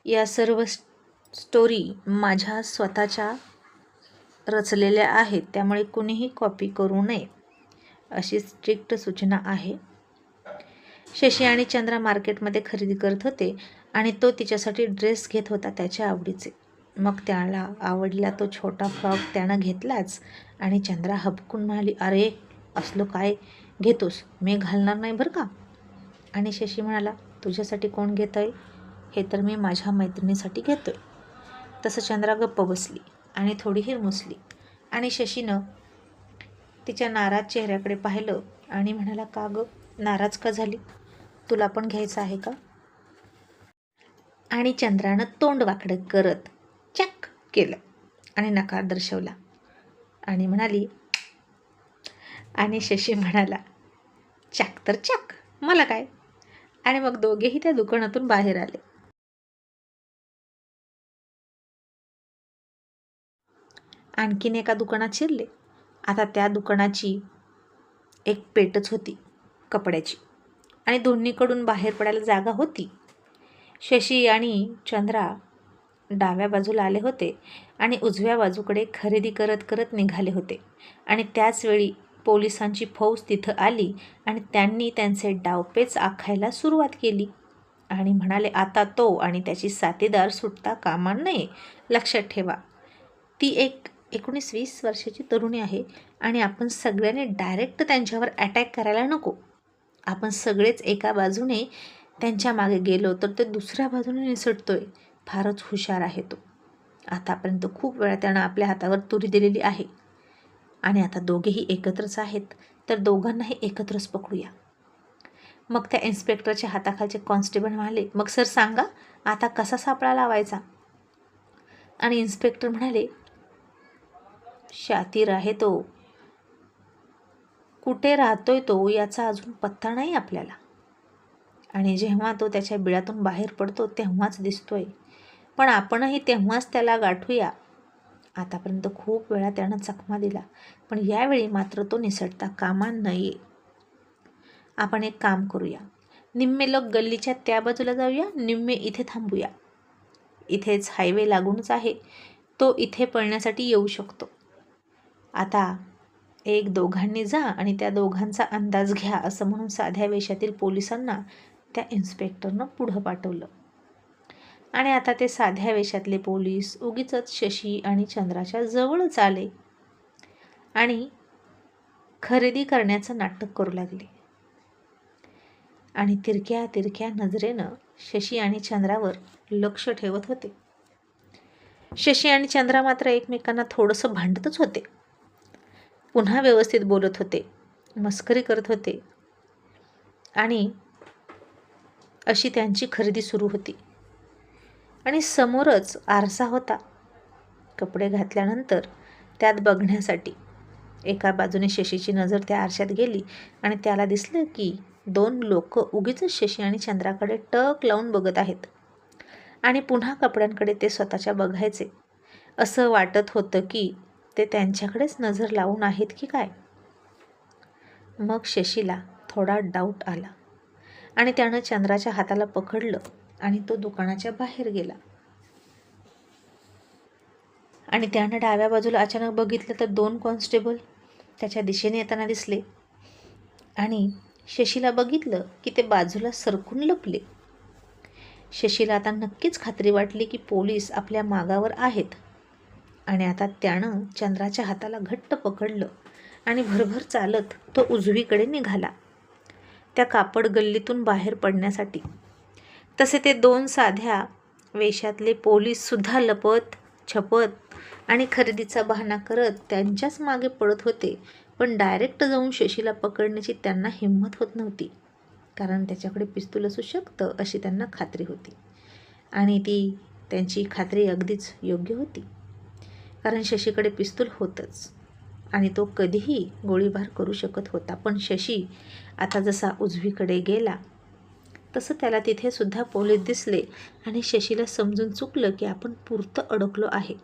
या सर्व स्टोरी माझ्या स्वतःच्या रचलेल्या आहेत, त्यामुळे कुणीही कॉपी करू नये अशी स्ट्रिक्ट सूचना आहे. शशी आणि चंद्रा मार्केटमध्ये खरेदी करत होते आणि तो तिच्यासाठी ड्रेस घेत होता त्याच्या आवडीचे. मग त्याला आवडला तो छोटा फ्रॉक त्यानं घेतलाच आणि चंद्रा हबकून म्हणाली, अरे असलो काय घेतोस, मी घालणार नाही बरं का. आणि शशी म्हणाला, तुझ्यासाठी कोण घेत आहे, हे तर मी माझ्या मैत्रिणीसाठी घेतोय. तसं चंद्रा गप्प बसली आणि थोडी हिरमुसली आणि शशीनं तिच्या नाराज चेहऱ्याकडे पाहिलं आणि म्हणाला, का गं नाराज का झाली, तुला पण घ्यायचं आहे का. आणि चंद्रानं तोंड वाकडं करत चॅक केलं आणि नकार दर्शवला आणि म्हणाली, आणि शशी म्हणाला, चॅक तर चॅक, मला काय. आणि मग दोघेही त्या दुकानातून बाहेर आले. आणखीन एका दुकानात शिरले. आता त्या दुकानाची एक पेटच होती कपड्याची आणि दोन्हीकडून बाहेर पडायला जागा होती. शशी आणि चंद्रा डाव्या बाजूला आले होते आणि उजव्या बाजूकडे खरेदी करत करत निघाले होते. आणि त्याचवेळी पोलिसांची फौज तिथं आली आणि त्यांनी त्यांचे डावपेच आखायला सुरुवात केली आणि म्हणाले, आता तो आणि त्याची साथीदार सुटता कामा नये. लक्षात ठेवा, ती एक 19-20 वर्षाची तरुणी आहे आणि आपण सगळ्यांनी डायरेक्ट त्यांच्यावर अटॅक करायला नको. आपण सगळेच एका बाजूने त्यांच्या मागे गेलो तर ते दुसऱ्या बाजूने निसटतोय. फारच हुशार आहे तो. आतापर्यंत खूप वेळा त्यानं आपल्या हातावर तुरी दिलेली आहे आणि आता दोघेही एकत्रच आहेत, तर दोघांनाही एकत्रच पकडूया. मग त्या इन्स्पेक्टरच्या हाताखालचे कॉन्स्टेबल म्हणाले, मग सर सांगा आता कसा सापळा लावायचा. आणि इन्स्पेक्टर म्हणाले, शातीर आहे तो, कुठे राहतोय तो याचा अजून पत्ता नाही आपल्याला, आणि जेव्हा तो त्याच्या बिळातून बाहेर पडतो तेव्हाच दिसतोय, पण आपणही तेव्हाच त्याला गाठूया. आतापर्यंत खूप वेळा त्यानं चकमा दिला, पण यावेळी मात्र तो निसटता कामा नये. आपण एक काम करूया, निम्मे लोक गल्लीच्या त्या बाजूला जाऊया, निम्मे इथे थांबूया. इथेच हायवे लागूनच आहे, तो इथे पळण्यासाठी येऊ शकतो. आता एक दोघांनी जा आणि त्या दोघांचा अंदाज घ्या असं म्हणून साध्या वेशातील पोलिसांना त्या इन्स्पेक्टरनं पुढं पाठवलं. आणि आता ते साध्या वेशातले पोलीस उगीचच शशी आणि चंद्राच्या जवळच आले आणि खरेदी करण्याचं नाटक करू लागले आणि तिरक्या तिरक्या नजरेनं शशी आणि चंद्रावर लक्ष ठेवत होते. शशी आणि चंद्रा मात्र एकमेकांना थोडंसं भांडतच होते, पुन्हा व्यवस्थित बोलत होते, मस्करी करत होते आणि अशी त्यांची खरेदी सुरू होती. आणि समोरच आरसा होता. कपडे घातल्यानंतर त्यात बघण्यासाठी एका बाजूने शशीची नजर त्या आरशात गेली आणि त्याला दिसलं की 2 लोक उगीच शशी आणि चंद्राकडे टक लावून बघत आहेत आणि पुन्हा कपड्यांकडे ते स्वतःच्या बघायचे. असं वाटत होतं की ते त्यांच्याकडेच नजर लावून आहेत की काय. मग शशीला थोडा डाऊट आला आणि त्यानं चंद्राच्या हाताला पकडलं आणि तो दुकानाच्या बाहेर गेला. आणि त्यानं डाव्या बाजूला अचानक बघितलं तर 2 कॉन्स्टेबल त्याच्या दिशेने येताना दिसले आणि शशीला बघितलं की ते बाजूला सरकून लपले. शशीला आता नक्कीच खात्री वाटली की पोलीस आपल्या मागावर आहेत आणि आता त्यानं चंद्राच्या हाताला घट्ट पकडलं आणि भरभर चालत तो उजवीकडे निघाला, त्या कापड गल्लीतून बाहेर पडण्यासाठी. तसे ते 2 साध्या वेशातले पोलीससुद्धा लपत छपत आणि खरेदीचा बहाणा करत त्यांच्याच मागे पडत होते, पण डायरेक्ट जाऊन शशीला पकडण्याची त्यांना हिंमत होत नव्हती, कारण त्याच्याकडे पिस्तूल असू शकतं अशी त्यांना खात्री होती. आणि ती त्यांची खात्री अगदीच योग्य होती, कारण शशीकडे पिस्तूल होतंच आणि तो कधीही गोळीबार करू शकत होता. पण शशी आता जसा उजवीकडे गेला तसं त्याला तिथे सुद्धा पोलीस दिसले आणि शशीला समजून चुकलं की आपण पुरतं अडकलो आहे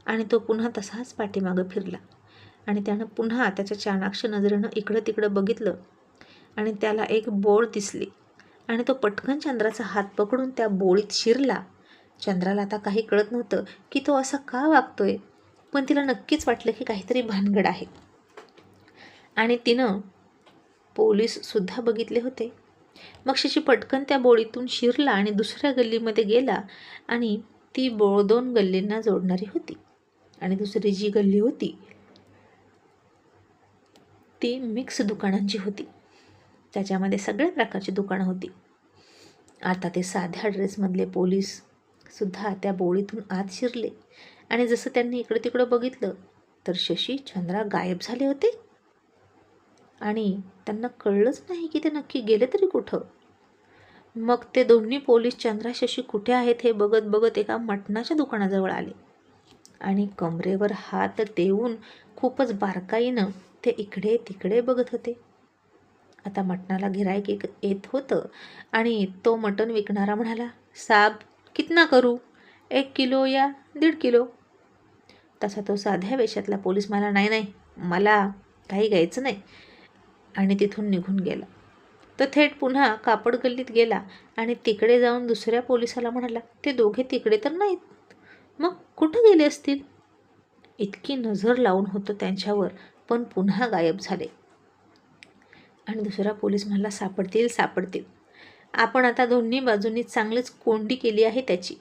आणि तो पुन्हा तसाच पाठीमागं फिरला आणि त्यानं पुन्हा त्याच्या चाणाक्ष नजरेनं इकडं तिकडं बघितलं आणि त्याला एक बोर्ड दिसली आणि तो पटकन चंद्राचा हात पकडून त्या बोळीत शिरला. चंद्राला आता काही कळत नव्हतं की तो असा का वागतोय, पण तिला नक्कीच वाटलं की काहीतरी भानगड आहे. आणि तिनं पोलीससुद्धा बघितले होते. मग शशी पटकन त्या बोळीतून शिरला आणि दुसऱ्या गल्लीमध्ये गेला. आणि ती बोळ 2 गल्लींना जोडणारी होती. आणि दुसरी जी गल्ली होती ती मिक्स दुकानांची होती. त्याच्यामध्ये सगळ्या प्रकारची दुकानं होती. आता ते साध्या ड्रेसमधले पोलीससुद्धा त्या बोळीतून आत शिरले. आणि जसं त्यांनी इकडं तिकडं बघितलं तर शशी चंद्रा गायब झाले होते. आणि त्यांना कळलंच नाही की ते नक्की गेले तरी कुठं. मग ते दोन्ही पोलीस चंद्रा शशी कुठे आहेत हे बघत बघत एका मटणाच्या दुकानाजवळ आले. आणि कमरेवर हात देऊन खूपच बारकाईनं ते इकडे तिकडे बघत होते. आता मटणाला गिऱ्हाईक येत होतं. आणि तो मटण विकणारा म्हणाला, साब कितना करू, 1 किलो या 1.5 किलो. तसा तो साध्या वेशातला पोलीस मला नाही मला काही घ्यायचं नाही, आणि तिथून निघून गेला. तो थेट पुन्हा कापड गल्लीत गेला आणि तिकडे जाऊन दुसऱ्या पोलिसाला म्हणाला, ते दोघे तिकडे तर नाहीत, मग कुठं गेले असतील. इतकी नजर लावून होतं त्यांच्यावर, पण पुन्हा गायब झाले. आणि दुसरा पोलीस म्हणाला, सापडतील. आपण आता दोन्ही बाजूंनी चांगलीच कोंडी केली आहे त्याची.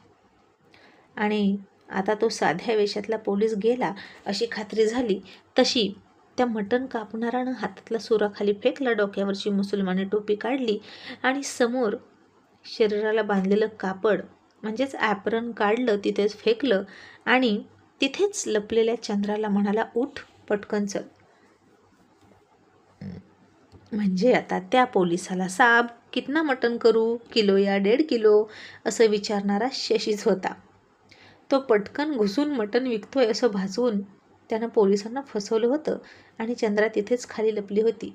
आणि आता तो साध्या वेशातला पोलीस गेला अशी खात्री झाली तशी त्या मटण कापणारानं हातातला सुरा खाली फेकला, डोक्यावरची मुसलमानी टोपी काढली आणि समोर शरीराला बांधलेलं कापड म्हणजेच ॲप्रन काढलं, तिथेच फेकलं. आणि तिथेच लपलेल्या चंद्राला म्हणाला, उठ पटकन चल. म्हणजे आता त्या पोलिसाला, साब कितना मटण करू, किलो या 1.5 किलो असं विचारणारा शशीच होता. तो पटकन घुसून मटण विकतोय असं भासवून त्यानं पोलिसांना फसवलं होतं. आणि चंद्रा तिथेच खाली लपली होती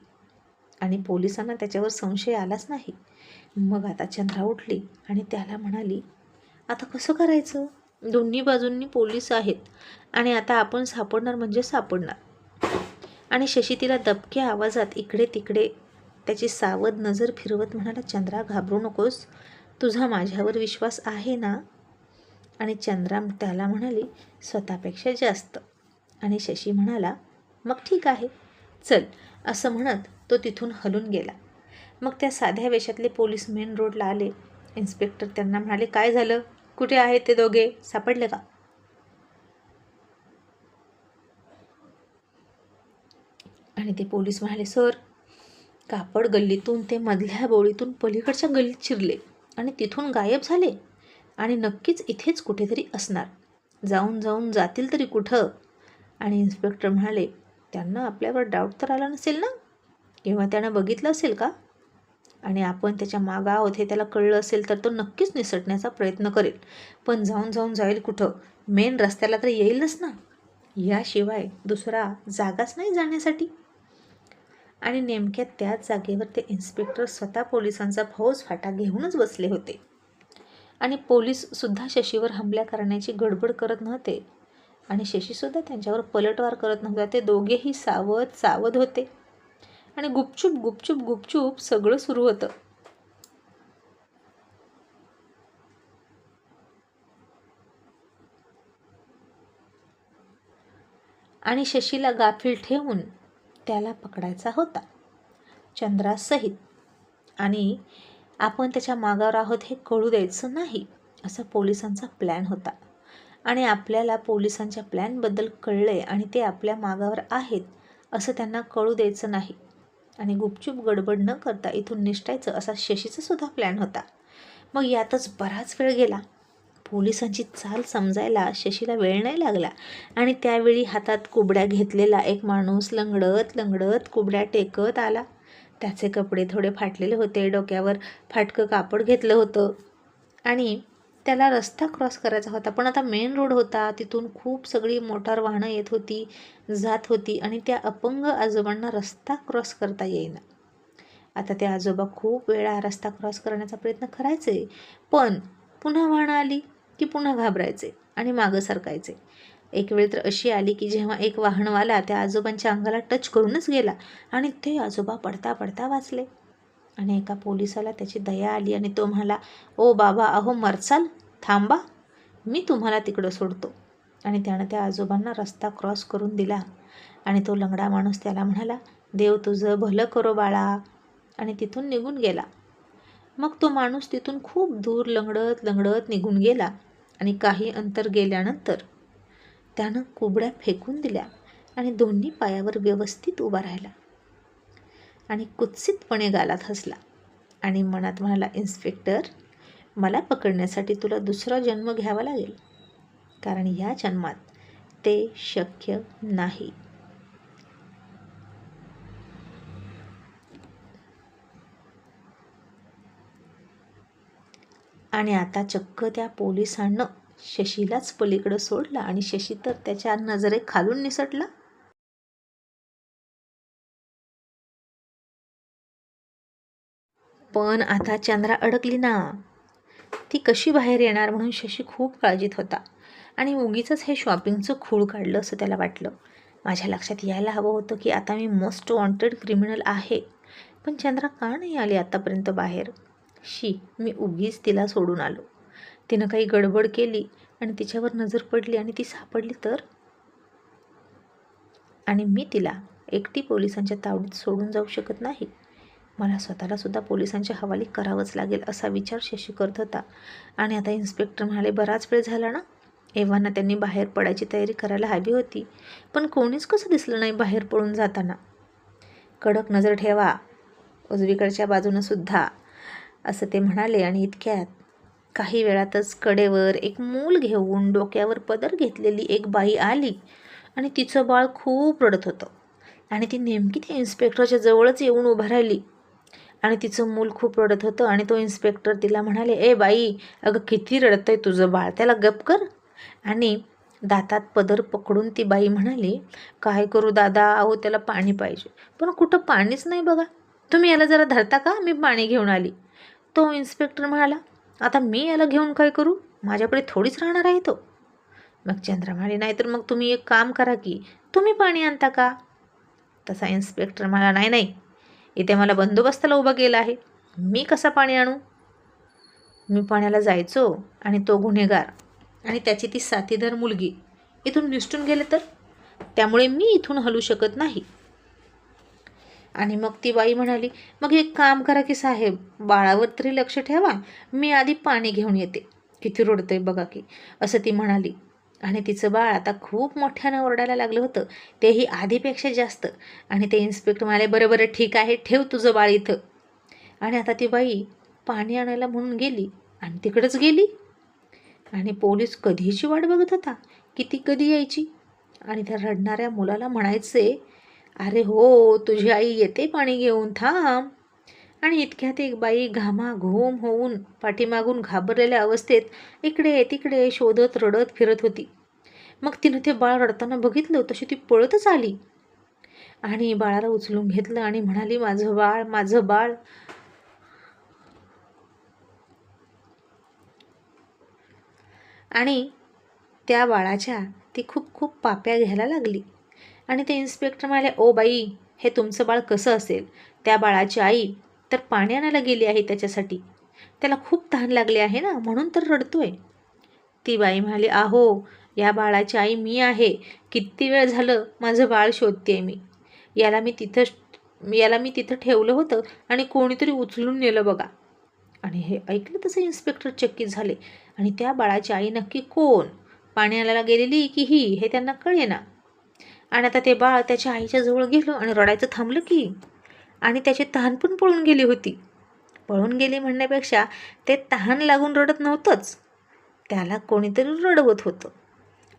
आणि पोलिसांना त्याच्यावर संशय आलाच नाही. मग आता चंद्रा उठली आणि त्याला म्हणाली, आता कसं करायचं, दोन्ही बाजूंनी पोलीस आहेत आणि आता आपण सापडणार म्हणजे सापडणार. आणि शशी तिला दबक्या आवाजात इकडे तिकडे त्याची सावध नजर फिरवत म्हणाला, चंद्रा घाबरू नकोस, तुझा माझ्यावर विश्वास आहे ना. आणि चंद्रा त्याला म्हणाली, स्वतःपेक्षा जास्त. आणि शशी म्हणाला, मग ठीक आहे चल, असं म्हणत तो तिथून हलून गेला. मग त्या साध्या वेशातले पोलीस मेन रोडला आले. इन्स्पेक्टर त्यांना म्हणाले, काय झालं, कुठे आहेत ते दोघे, सापडले का. आणि ते पोलीस म्हणाले, सर कापड गल्लीतून ते मधल्या बोळीतून पलीकडच्या गल्लीत शिरले आणि तिथून गायब झाले आणि नक्कीच इथेच कुठेतरी असणार, जाऊन जातील तरी कुठं. आणि इन्स्पेक्टर म्हणाले, त्यांना आपल्यावर डाऊट तर आला नसेल ना, किंवा त्यानं बघितलं असेल का, आणि आपण त्याच्या मागं आहोत हे त्याला कळलं असेल तर तो नक्कीच निसटण्याचा प्रयत्न करेल, पण जाऊन जाईल कुठं, मेन रस्त्याला तर येईलच ना, याशिवाय दुसरा जागाच नाही जाण्यासाठी. आणि नेमक्या त्याच जागेवर ते इन्स्पेक्टर स्वतः पोलिसांचा फौजफाटा घेऊनच बसले होते. आणि पोलीससुद्धा शशीवर हमला करण्याची गडबड करत नव्हते आणि शशीसुद्धा त्यांच्यावर पलटवार करत नव्हता. ते दोघेही सावध होते आणि गुपचूप सगळं सुरू होतं. आणि शशीला गाफील ठेवून त्याला पकडायचा होता चंद्रासहित. आणि आपण त्याच्या मागावर आहोत हे कळू द्यायचं नाही, असा पोलिसांचा प्लॅन होता. आणि आपल्याला पोलिसांच्या प्लॅनबद्दल कळलंय आणि ते आपल्या मागावर आहेत असं त्यांना कळू द्यायचं नाही आणि गुपचूप गडबड न करता इथून निसटायचं असा शशीचा सुद्धा प्लॅन होता. मग यातच बराच वेळ गेला. पोलिसांची चाल समजायला शशीला वेळ नाही लागला. आणि त्यावेळी हातात कुबड्या घेतलेला एक माणूस लंगडत कुबड्या टेकत आला. त्याचे कपडे थोडे फाटलेले होते, डोक्यावर फाटकं कापड घेतलं होतं आणि त्याला रस्ता क्रॉस करायचा होता. पण आता मेन रोड होता, तिथून खूप सगळी मोटार वाहनं येत होती, जात होती आणि त्या अपंग आजोबांना रस्ता क्रॉस करता येईना. आता ते आजोबा खूप वेळा रस्ता क्रॉस करण्याचा प्रयत्न करायचे, पण पुन्हा वाहनं आली की पुन्हा घाबरायचे आणि मागं सरकायचे. एक वेळ तर अशी आली की जेव्हा एक वाहनवाला त्या आजोबांच्या अंगाला टच करूनच गेला आणि ते आजोबा पडता वाचले. आणि एका पोलिसाला त्याची दया आली आणि तो म्हणाला, ओ बाबा, अहो मरचाल, थांबा, मी तुम्हाला तिकडं सोडतो. आणि त्यानं त्या आजोबांना रस्ता क्रॉस करून दिला. आणि तो लंगडा माणूस त्याला म्हणाला, देव तुझं भलं करो बाळा, आणि तिथून निघून गेला. मग तो माणूस तिथून खूप दूर लंगडत लंगडत निघून गेला. आणि काही अंतर गेल्यानंतर त्यानं कुबड्या फेकून दिल्या आणि दोन्ही पायावर व्यवस्थित उभा राहिला आणि कुत्सितपणे गालात हसला आणि मनात म्हणाला, इन्स्पेक्टर, मला पकडण्यासाठी तुला दुसरा जन्म घ्यावा लागेल, कारण या जन्मात ते शक्य नाही. आणि आता चक्क त्या पोलिसांनं शशीलाच पलीकडं सोडला आणि शशी तर त्याच्या नजरेखालून निसटला. पण आता चंद्रा अडकली ना. ती कशी बाहेर येणार म्हणून शशी खूप काळजीत होता. आणि उगीचच हे शॉपिंगचं खूळ काढलं असं त्याला वाटलं. माझ्या लक्षात यायला हवं होतं की आता मी मोस्ट वॉन्टेड क्रिमिनल आहे. पण चंद्रा का नाही आली आतापर्यंत बाहेर? मी उगीच तिला सोडून आलो. तिनं काही गडबड केली आणि तिच्यावर नजर पडली आणि ती सापडली तर? आणि मी तिला एकटी पोलिसांच्या तावडीत सोडून जाऊ शकत नाही. मला स्वतःला सुद्धा पोलिसांच्या हवाली करावंच लागेल असा विचार शशी करत होता. आणि आता इन्स्पेक्टर म्हणाले, बराच वेळ झाला ना. एव्हाना त्यांनी बाहेर पडायची तयारी करायला हवी होती, पण कोणीच कसं दिसलं नाही बाहेर पडून जाताना. कडक नजर ठेवा उजवीकडच्या बाजूनं सुद्धा, असं ते म्हणाले. आणि इतक्यात काही वेळातच कडेवर एक मूल घेऊन डोक्यावर पदर घेतलेली एक बाई आली आणि तिचं बाळ खूप रडत होतं. आणि ती नेमकी त्या इन्स्पेक्टरच्या जवळच येऊन उभा राहिली आणि तिचं मूल खूप रडत होतं. आणि तो इन्स्पेक्टर तिला म्हणाले, ए बाई, अगं किती रडतंय तुझं बाळ, त्याला गप कर. आणि दातात पदर पकडून ती बाई म्हणाली, काय करू दादा, अहो त्याला पाणी पाहिजे, पण कुठं पाणीच नाही बघा, तुम्ही याला जरा धरता का, मी पाणी घेऊन आली. तो इन्स्पेक्टर म्हणाला, आता मी याला घेऊन काय करू, माझ्याकडे थोडीच राहणार आहे तो. मग चंद्रा म्हणाली, नाही तर मग तुम्ही एक काम करा की तुम्ही पाणी आणता का. तसा इन्स्पेक्टर म्हणाला, नाही नाही, इथे मला बंदोबस्ताला उभा केला आहे, मी कसा पाणी आणू. मी पाण्याला जायचो आणि तो गुन्हेगार आणि त्याची ती साथीदार मुलगी इथून निसटून गेले तर, त्यामुळे मी इथून हलू शकत नाही. आणि मग ती बाई म्हणाली, मग एक काम करा की साहेब, बाळावर तरी लक्ष ठेवा, मी आधी पाणी घेऊन येते, किती रडतंय बघा की, असं ती म्हणाली. आणि तिचं बाळ आता खूप मोठ्यानं ओरडायला लागलं होतं, तेही आधीपेक्षा जास्त. आणि ते इन्स्पेक्टर म्हणाले, बरं बरं ठीक आहे, ठेव तुझं बाळ इथं. आणि आता ती बाई पाणी आणायला म्हणून गेली आणि तिकडंच गेली. आणि पोलीस कधीची वाट बघत होता की ती कधी यायची. आणि त्या रडणाऱ्या मुलाला म्हणायचे, अरे हो, तुझी आई येते पाणी घेऊन, थांब. आणि इतक्यात एक बाई घामाघूम होऊन पाठीमागून घाबरलेल्या अवस्थेत इकडे तिकडे शोधत रडत फिरत होती. मग तिनं ते बाळ रडताना बघितलं, तशी ती पळतच आली आणि बाळाला उचलून घेतलं आणि म्हणाली, माझं बाळ, माझं बाळ. आणि त्या बाळाच्या ती खूप खूप पाप्या घ्यायला लागली. आणि ते इन्स्पेक्टर म्हणाले, ओ बाई, हे तुमचं बाळ कसं असेल, त्या बाळाची आई तर पाणी आणायला गेली आहे त्याच्यासाठी, त्याला खूप तहान लागली आहे ना, म्हणून तर रडतोय. ती बाई म्हणाली, आहो, या बाळाची आई मी आहे, किती वेळ झालं माझं बाळ शोधते मी, याला मी तिथं ठेवलं होतं आणि कोणीतरी उचलून नेलं बघा. आणि हे ऐकलं तसं इन्स्पेक्टर चकित झाले. आणि त्या बाळाची आई नक्की कोण, पाणी आणायला गेलेली की ही, हे त्यांना कळेना. आणि आता ते बाळ त्याच्या आईच्या जवळ गेलं आणि रडायचं थांबलं की, आणि त्याची तहान पण पळून गेली होती. पळून गेली म्हणण्यापेक्षा ते तहान लागून रडत नव्हतंच, त्याला कोणीतरी रडवत होतं.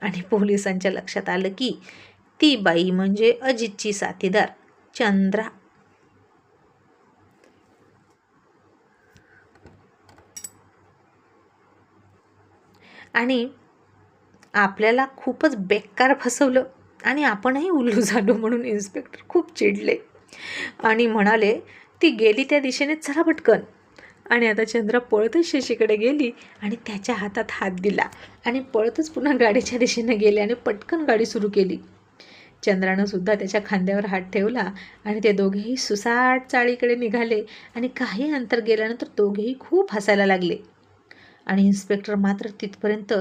आणि पोलिसांच्या लक्षात आलं की ती बाई म्हणजे अजितची साथीदार चंद्रा. आणि आपल्याला खूपच बेकार फसवलं आणि आपणही उल्लू झालो म्हणून इन्स्पेक्टर खूप चिडले आणि म्हणाले, ती गेली त्या दिशेने, चला पटकन. आणि आता चंद्रा पळतच शशीकडे गेली आणि त्याच्या हातात हात दिला आणि पळतच पुन्हा गाडीच्या दिशेने गेले आणि पटकन गाडी सुरू केली. चंद्रानं सुद्धा त्याच्या खांद्यावर हात ठेवला आणि ते दोघेही सुसाट चाळीकडे निघाले आणि काही अंतर गेल्यानंतर दोघेही खूप हसायला लागले. आणि इन्स्पेक्टर मात्र तिथपर्यंत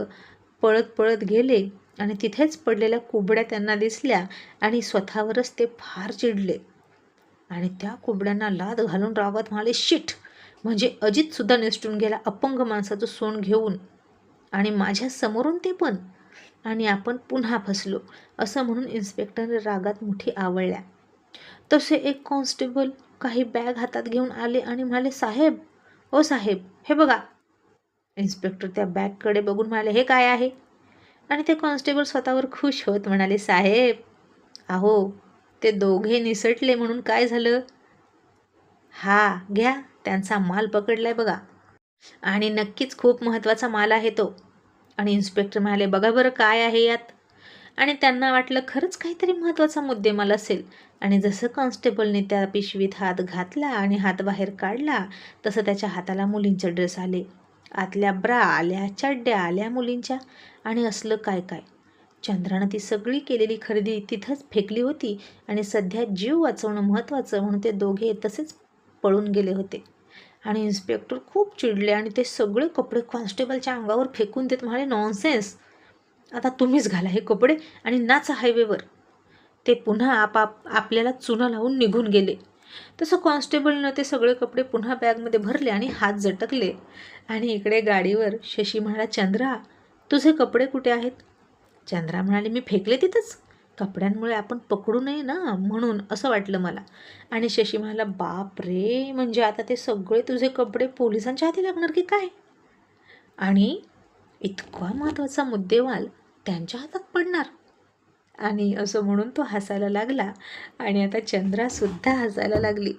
पळत पळत गेले आणि तिथेच पडलेल्या कुबड्या त्यांना दिसल्या आणि स्वतःवरच ते फार चिडले आणि त्या कुबड्यांना लाद घालून रागात म्हणाले, शिट, म्हणजे अजितसुद्धा निसटून गेला अपंग माणसाचं सोंड घेऊन, आणि माझ्या समोरून ते पण, आणि आपण पुन्हा फसलो, असं म्हणून इन्स्पेक्टरने रागात मुठी आवळल्या. तसे एक कॉन्स्टेबल काही बॅग हातात घेऊन आले आणि म्हणाले, साहेब, ओ साहेब, हे बघा. इन्स्पेक्टर त्या बॅगकडे बघून म्हणाले, हे काय आहे? आणि ते कॉन्स्टेबल स्वतःवर खुश होत म्हणाले, साहेब, अहो, ते दोघे निसटले म्हणून काय झालं? हा घ्या, त्यांचा माल पकडलाय बघा, आणि नक्कीच खूप महत्त्वाचा माल आहे तो. आणि इन्स्पेक्टर म्हणाले, बघा बरं काय आहे यात. आणि त्यांना वाटलं खरंच काहीतरी महत्त्वाचा मुद्देमाल असेल. आणि जसं कॉन्स्टेबलने त्या पिशवीत हात घातला आणि हात बाहेर काढला तसं त्याच्या हाताला मुलींचे ड्रेस आले, आतल्या ब्रा आल्या, चड्ड्या आल्या मुलींच्या, आणि असलं काय काय. चंद्रानं ती सगळी केलेली खरेदी तिथंच फेकली होती आणि सध्या जीव वाचवणं महत्त्वाचं म्हणून ते दोघे तसेच पळून गेले होते. आणि इन्स्पेक्टर खूप चिडले आणि ते सगळे कपडे कॉन्स्टेबलच्या अंगावर फेकून देत म्हणाले, नॉनसेन्स, आता तुम्हीच घाला हे कपडे आणि नाचा हायवेवर. ते पुन्हा आपल्याला चुना लावून निघून गेले. तसं कॉन्स्टेबलनं ते सगळे कपडे पुन्हा बॅगमध्ये भरले आणि हात झटकले. आणि इकडे गाडीवर शशी म्हणाला, चंद्रा, तुझे कपडे कुठे आहेत? चंद्रा म्हणाले, मी फेकले तिथंच. कपड्यांमुळे आपण पकडू नये ना, म्हणून असं वाटलं मला. आणि शशी म्हणाला, बाप रे, म्हणजे आता ते सगळे तुझे कपडे पोलिसांच्या हाती लागणार की काय? आणि इतका महत्त्वाचा मुद्देमाल त्यांच्या हातात पडणार? आणि असं म्हणून तो हसायला लागला आणि आता चंद्रासुद्धा हसायला लागली.